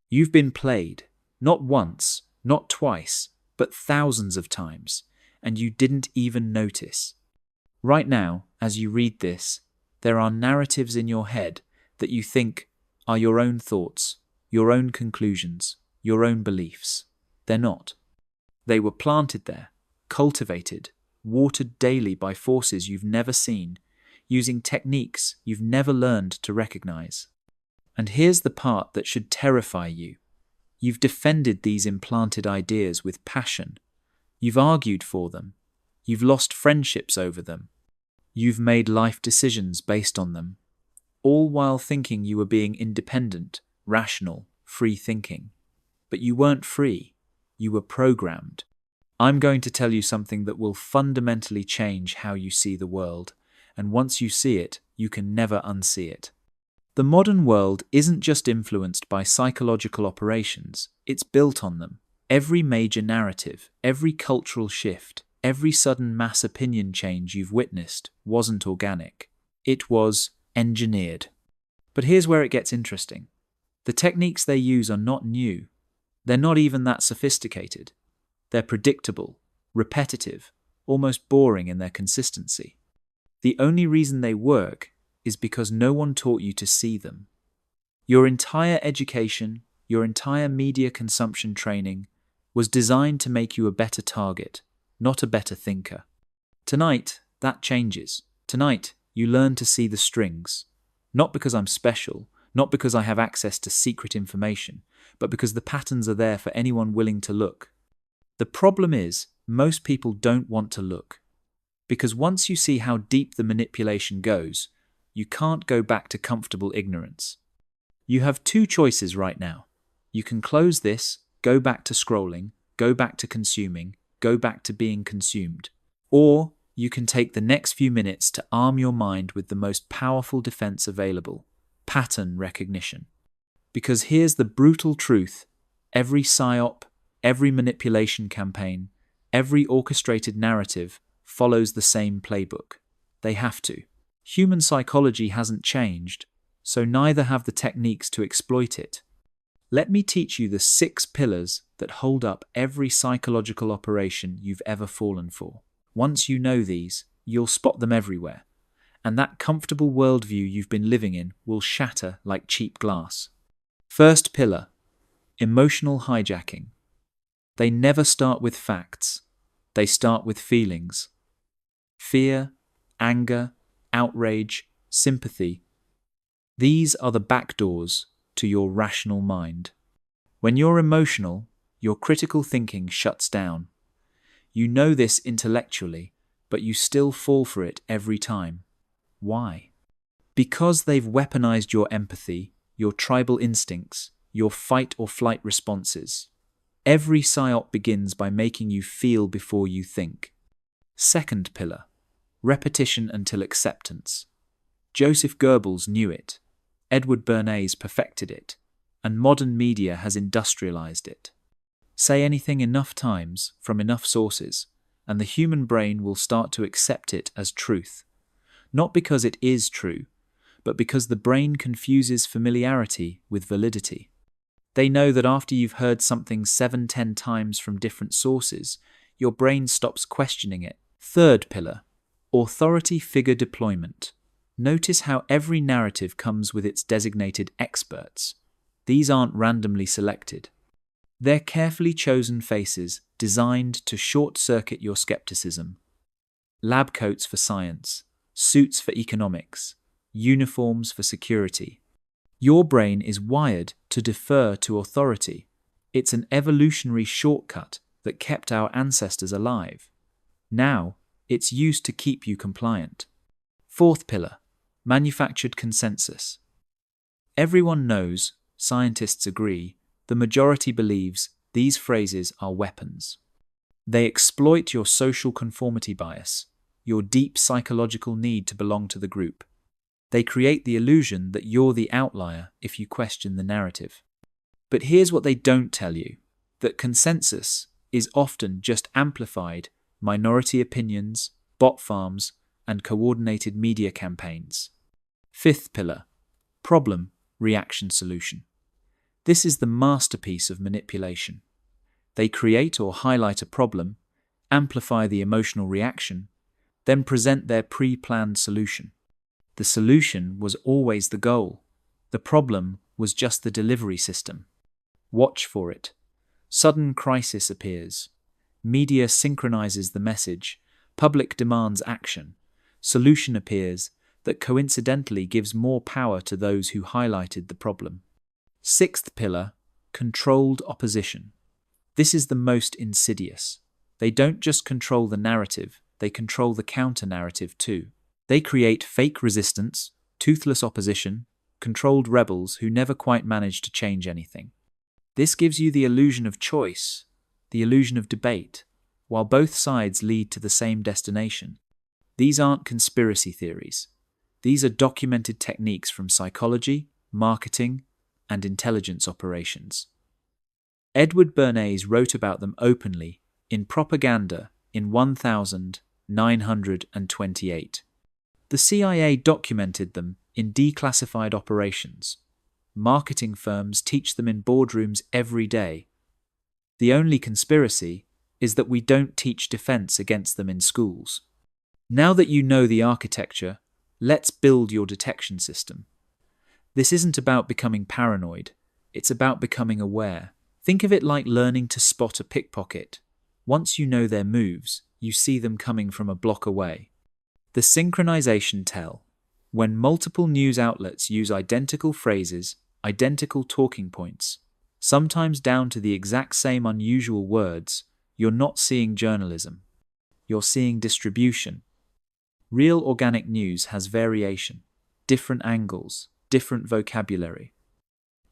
You've been played, not once, not twice, but thousands of times, and you didn't even notice. Right now, as you read this, there are narratives in your head that you think are your own thoughts, your own conclusions, your own beliefs. They're not. They were planted there, cultivated, watered daily by forces you've never seen, using techniques you've never learned to recognize. And here's the part that should terrify you. You've defended these implanted ideas with passion. You've argued for them. You've lost friendships over them. You've made life decisions based on them, all while thinking you were being independent, rational, free thinking. But you weren't free. You were programmed. I'm going to tell you something that will fundamentally change how you see the world, and once you see it, you can never unsee it. The modern world isn't just influenced by psychological operations, it's built on them. Every major narrative, every cultural shift, every sudden mass opinion change you've witnessed wasn't organic. It was engineered. But here's where it gets interesting. The techniques they use are not new. They're not even that sophisticated. They're predictable, repetitive, almost boring in their consistency. The only reason they work is because no one taught you to see them. Your entire education, your entire media consumption training was designed to make you a better target, not a better thinker. Tonight, that changes. Tonight, you learn to see the strings. Not because I'm special, not because I have access to secret information, but because the patterns are there for anyone willing to look. The problem is, most people don't want to look. Because once you see how deep the manipulation goes, you can't go back to comfortable ignorance. You have two choices right now. You can close this, go back to scrolling, go back to consuming, go back to being consumed. Or you can take the next few minutes to arm your mind with the most powerful defense available, pattern recognition. Because here's the brutal truth: every PSYOP, every manipulation campaign, every orchestrated narrative follows the same playbook. They have to. Human psychology hasn't changed, so neither have the techniques to exploit it. Let me teach you the 6 pillars that hold up every psychological operation you've ever fallen for. Once you know these, you'll spot them everywhere, and that comfortable worldview you've been living in will shatter like cheap glass. First pillar: emotional hijacking. They never start with facts. They start with feelings. Fear, anger, outrage, sympathy. These are the back doors to your rational mind. When you're emotional, your critical thinking shuts down. You know this intellectually, but you still fall for it every time. Why? Because they've weaponized your empathy, your tribal instincts, your fight or flight responses. Every PSYOP begins by making you feel before you think. Second pillar: repetition until acceptance. Joseph Goebbels knew it. Edward Bernays perfected it. And modern media has industrialized it. Say anything enough times from enough sources, and the human brain will start to accept it as truth. Not because it is true, but because the brain confuses familiarity with validity. They know that after you've heard something 7-10 times from different sources, your brain stops questioning it. Third pillar: authority figure deployment. Notice how every narrative comes with its designated experts. These aren't randomly selected. They're carefully chosen faces designed to short-circuit your skepticism. Lab coats for science, suits for economics, uniforms for security. Your brain is wired to defer to authority. It's an evolutionary shortcut that kept our ancestors alive. Now, it's used to keep you compliant. Fourth pillar: manufactured consensus. Everyone knows, scientists agree, the majority believes these phrases are weapons. They exploit your social conformity bias, your deep psychological need to belong to the group. They create the illusion that you're the outlier if you question the narrative. But here's what they don't tell you: that consensus is often just amplified minority opinions, bot farms, and coordinated media campaigns. Fifth pillar: problem, reaction, solution. This is the masterpiece of manipulation. They create or highlight a problem, amplify the emotional reaction, then present their pre-planned solution. The solution was always the goal. The problem was just the delivery system. Watch for it. Sudden crisis appears. Media synchronizes the message. Public demands action. Solution appears that coincidentally gives more power to those who highlighted the problem. Sixth pillar, controlled opposition. This is the most insidious. They don't just control the narrative, they control the counter-narrative too. They create fake resistance, toothless opposition, controlled rebels who never quite manage to change anything. This gives you the illusion of choice, the illusion of debate, while both sides lead to the same destination. These aren't conspiracy theories. These are documented techniques from psychology, marketing, and intelligence operations. Edward Bernays wrote about them openly in Propaganda in 1928. The CIA documented them in declassified operations. Marketing firms teach them in boardrooms every day. The only conspiracy is that we don't teach defense against them in schools. Now that you know the architecture, let's build your detection system. This isn't about becoming paranoid, it's about becoming aware. Think of it like learning to spot a pickpocket. Once you know their moves, you see them coming from a block away. The synchronization tell. When multiple news outlets use identical phrases, identical talking points, sometimes down to the exact same unusual words, you're not seeing journalism. You're seeing distribution. Real organic news has variation, different angles, different vocabulary.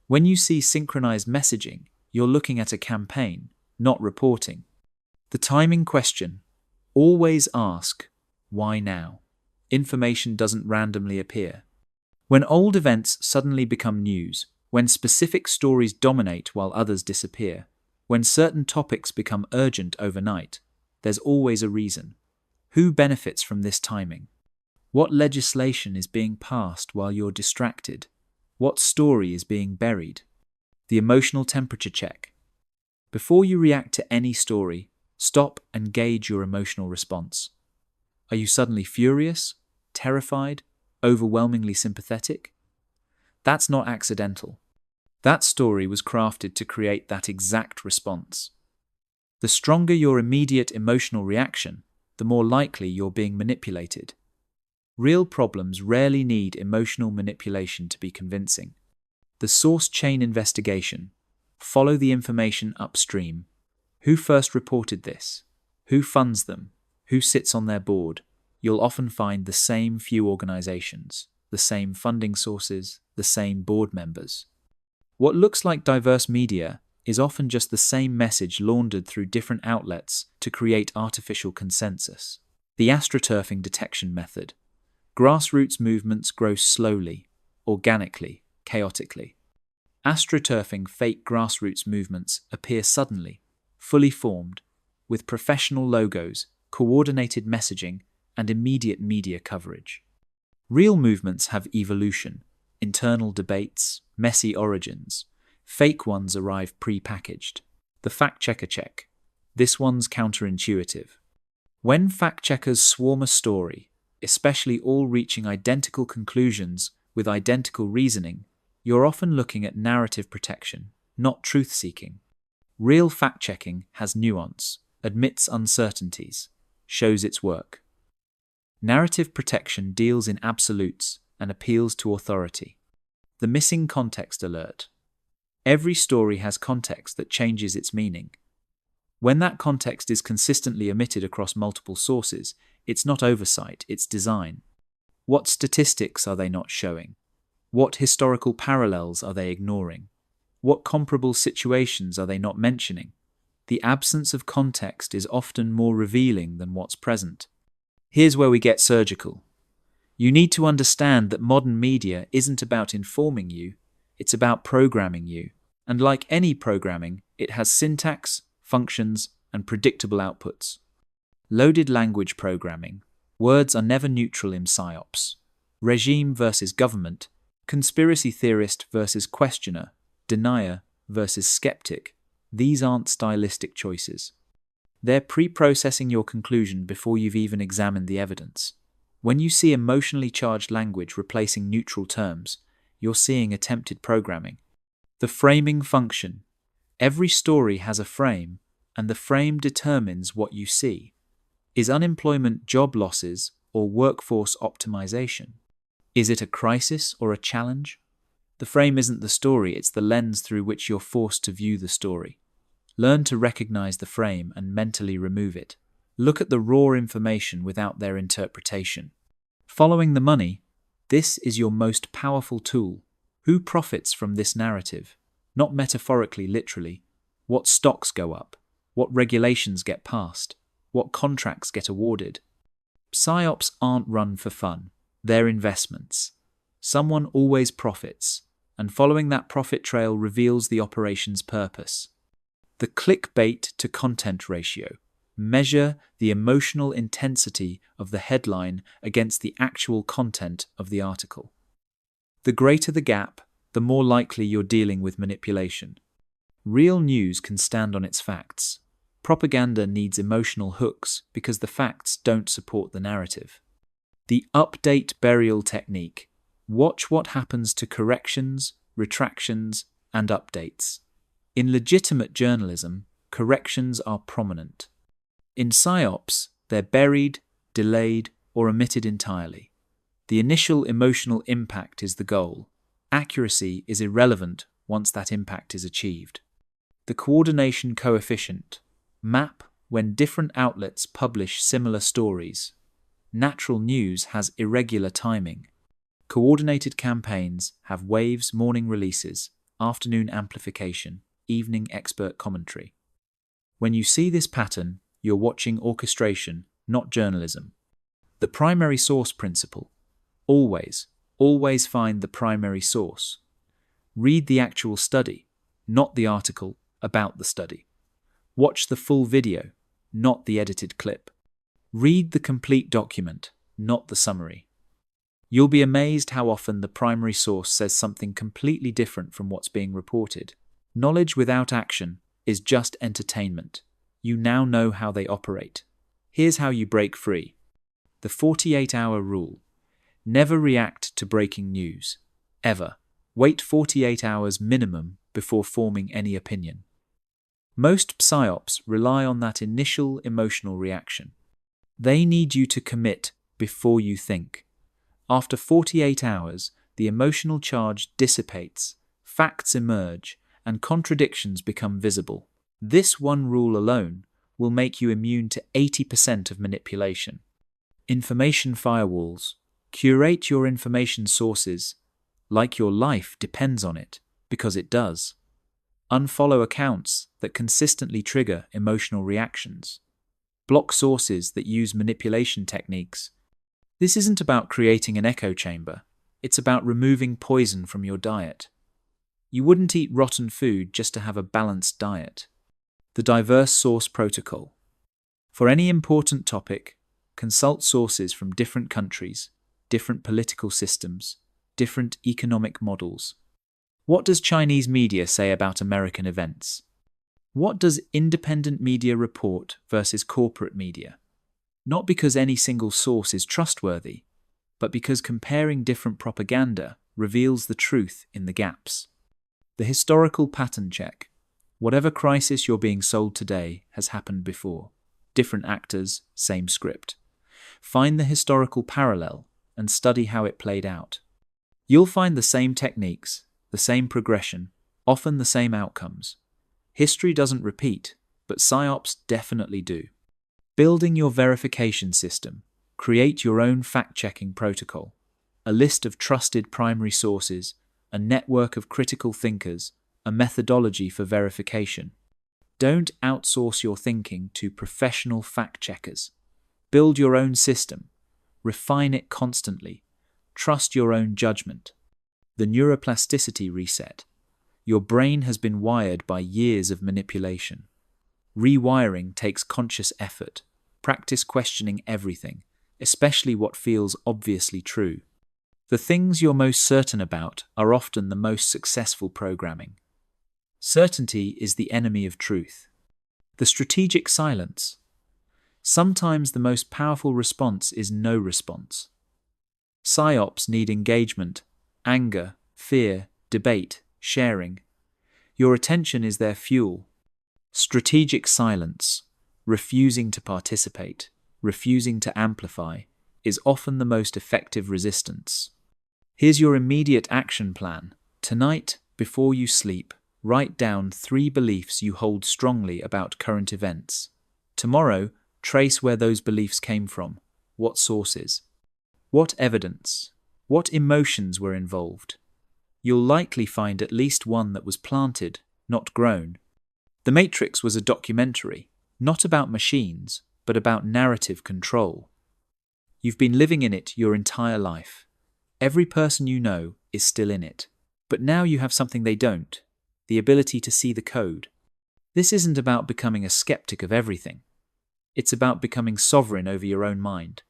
When you see synchronized messaging, you're looking at a campaign, not reporting. The timing question. Always ask, why now? Information doesn't randomly appear. When old events suddenly become news, when specific stories dominate while others disappear, when certain topics become urgent overnight, there's always a reason. Who benefits from this timing? What legislation is being passed while you're distracted? What story is being buried? The emotional temperature check. Before you react to any story, stop and gauge your emotional response. Are you suddenly furious, terrified, overwhelmingly sympathetic? That's not accidental. That story was crafted to create that exact response. The stronger your immediate emotional reaction, the more likely you're being manipulated. Real problems rarely need emotional manipulation to be convincing. The source chain investigation. Follow the information upstream. Who first reported this? Who funds them? Who sits on their board? You'll often find the same few organizations, the same funding sources, the same board members. What looks like diverse media is often just the same message laundered through different outlets to create artificial consensus. The astroturfing detection method. Grassroots movements grow slowly, organically, chaotically. Astroturfing fake grassroots movements appear suddenly, fully formed, with professional logos, coordinated messaging, and immediate media coverage. Real movements have evolution, internal debates, messy origins. Fake ones arrive pre-packaged. The fact-checker check. This one's counterintuitive. When fact-checkers swarm a story, especially all reaching identical conclusions with identical reasoning, you're often looking at narrative protection, not truth-seeking. Real fact-checking has nuance, admits uncertainties, shows its work. Narrative protection deals in absolutes and appeals to authority. The missing context alert. Every story has context that changes its meaning. When that context is consistently omitted across multiple sources, it's not oversight, it's design. What statistics are they not showing? What historical parallels are they ignoring? What comparable situations are they not mentioning? The absence of context is often more revealing than what's present. Here's where we get surgical. You need to understand that modern media isn't about informing you, it's about programming you. And like any programming, it has syntax, functions, and predictable outputs. Loaded language programming. Words are never neutral in PSYOPs. Regime versus government, conspiracy theorist versus questioner, denier versus skeptic, these aren't stylistic choices. They're pre-processing your conclusion before you've even examined the evidence. When you see emotionally charged language replacing neutral terms, you're seeing attempted programming. The framing function. Every story has a frame, and the frame determines what you see. Is unemployment job losses or workforce optimization? Is it a crisis or a challenge? The frame isn't the story, it's the lens through which you're forced to view the story. Learn to recognize the frame and mentally remove it. Look at the raw information without their interpretation. Following the money, this is your most powerful tool. Who profits from this narrative? Not metaphorically, literally. What stocks go up? What regulations get passed? What contracts get awarded? PSYOPs aren't run for fun. They're investments. Someone always profits, and following that profit trail reveals the operation's purpose. The clickbait to content ratio. Measure the emotional intensity of the headline against the actual content of the article. The greater the gap, the more likely you're dealing with manipulation. Real news can stand on its facts. Propaganda needs emotional hooks because the facts don't support the narrative. The update burial technique. Watch what happens to corrections, retractions, and updates. In legitimate journalism, corrections are prominent. In PSYOPs, they're buried, delayed, or omitted entirely. The initial emotional impact is the goal. Accuracy is irrelevant once that impact is achieved. The coordination coefficient. Map when different outlets publish similar stories. Natural news has irregular timing. Coordinated campaigns have waves, morning releases, afternoon amplification, evening expert commentary. When you see this pattern, you're watching orchestration, not journalism. The primary source principle. Always find the primary source. Read the actual study, not the article about the study. Watch the full video, not the edited clip. Read the complete document, not the summary. You'll be amazed how often the primary source says something completely different from what's being reported. Knowledge without action is just entertainment. You now know how they operate. Here's how you break free. The 48-hour rule. Never react to breaking news. Ever. Wait 48 hours minimum before forming any opinion. Most PSYOPs rely on that initial emotional reaction. They need you to commit before you think. After 48 hours, the emotional charge dissipates, facts emerge, and contradictions become visible. This one rule alone will make you immune to 80% of manipulation. Information firewalls. Curate your information sources like your life depends on it, because it does. Unfollow accounts that consistently trigger emotional reactions. Block sources that use manipulation techniques. This isn't about creating an echo chamber. It's about removing poison from your diet. You wouldn't eat rotten food just to have a balanced diet. The diverse source protocol. For any important topic, consult sources from different countries, different political systems, different economic models. What does Chinese media say about American events? What does independent media report versus corporate media? Not because any single source is trustworthy, but because comparing different propaganda reveals the truth in the gaps. The historical pattern check. Whatever crisis you're being sold today has happened before. Different actors, same script. Find the historical parallel and study how it played out. You'll find the same techniques, the same progression, often the same outcomes. History doesn't repeat, but PSYOPs definitely do. Building your verification system. Create your own fact-checking protocol. A list of trusted primary sources, a network of critical thinkers, a methodology for verification. Don't outsource your thinking to professional fact-checkers. Build your own system. Refine it constantly. Trust your own judgment. The neuroplasticity reset. Your brain has been wired by years of manipulation. Rewiring takes conscious effort. Practice questioning everything, especially what feels obviously true. The things you're most certain about are often the most successful programming. Certainty is the enemy of truth. The strategic silence. Sometimes the most powerful response is no response. PSYOPs need engagement, anger, fear, debate, sharing. Your attention is their fuel. Strategic silence, refusing to participate, refusing to amplify, is often the most effective resistance. Here's your immediate action plan. Tonight, before you sleep, write down 3 beliefs you hold strongly about current events. Tomorrow, trace where those beliefs came from, what sources, what evidence, what emotions were involved. You'll likely find at least one that was planted, not grown. The Matrix was a documentary, not about machines, but about narrative control. You've been living in it your entire life. Every person you know is still in it. But now you have something they don't, the ability to see the code. This isn't about becoming a skeptic of everything. It's about becoming sovereign over your own mind.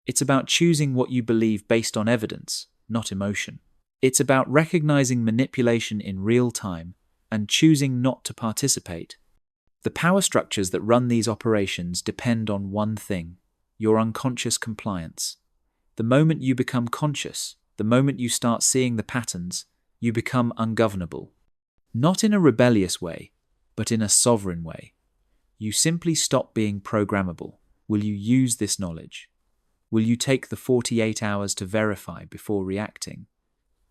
It's about choosing what you believe based on evidence, not emotion. It's about recognizing manipulation in real time and choosing not to participate. The power structures that run these operations depend on one thing: your unconscious compliance. The moment you become conscious, the moment you start seeing the patterns, you become ungovernable. Not in a rebellious way, but in a sovereign way. You simply stop being programmable. Will you use this knowledge? Will you take the 48 hours to verify before reacting?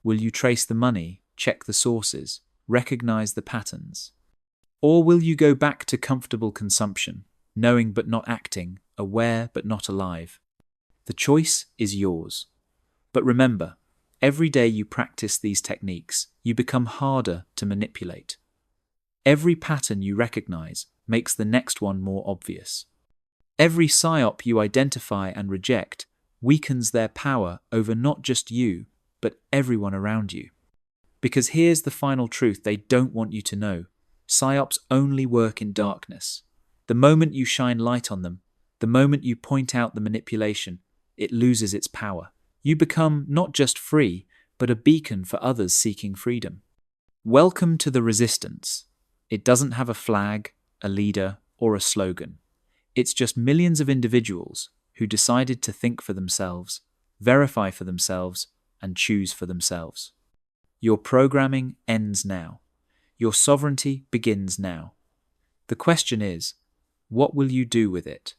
Will you trace the money, check the sources, recognize the patterns? Or will you go back to comfortable consumption, knowing but not acting, aware but not alive? The choice is yours. But remember, every day you practice these techniques, you become harder to manipulate. Every pattern you recognize makes the next one more obvious. Every PSYOP you identify and reject weakens their power over not just you, but everyone around you. Because here's the final truth they don't want you to know. PSYOPs only work in darkness. The moment you shine light on them, the moment you point out the manipulation, it loses its power. You become not just free, but a beacon for others seeking freedom. Welcome to the resistance. It doesn't have a flag, a leader, or a slogan. It's just millions of individuals who decided to think for themselves, verify for themselves, and choose for themselves. Your programming ends now. Your sovereignty begins now. The question is, what will you do with it?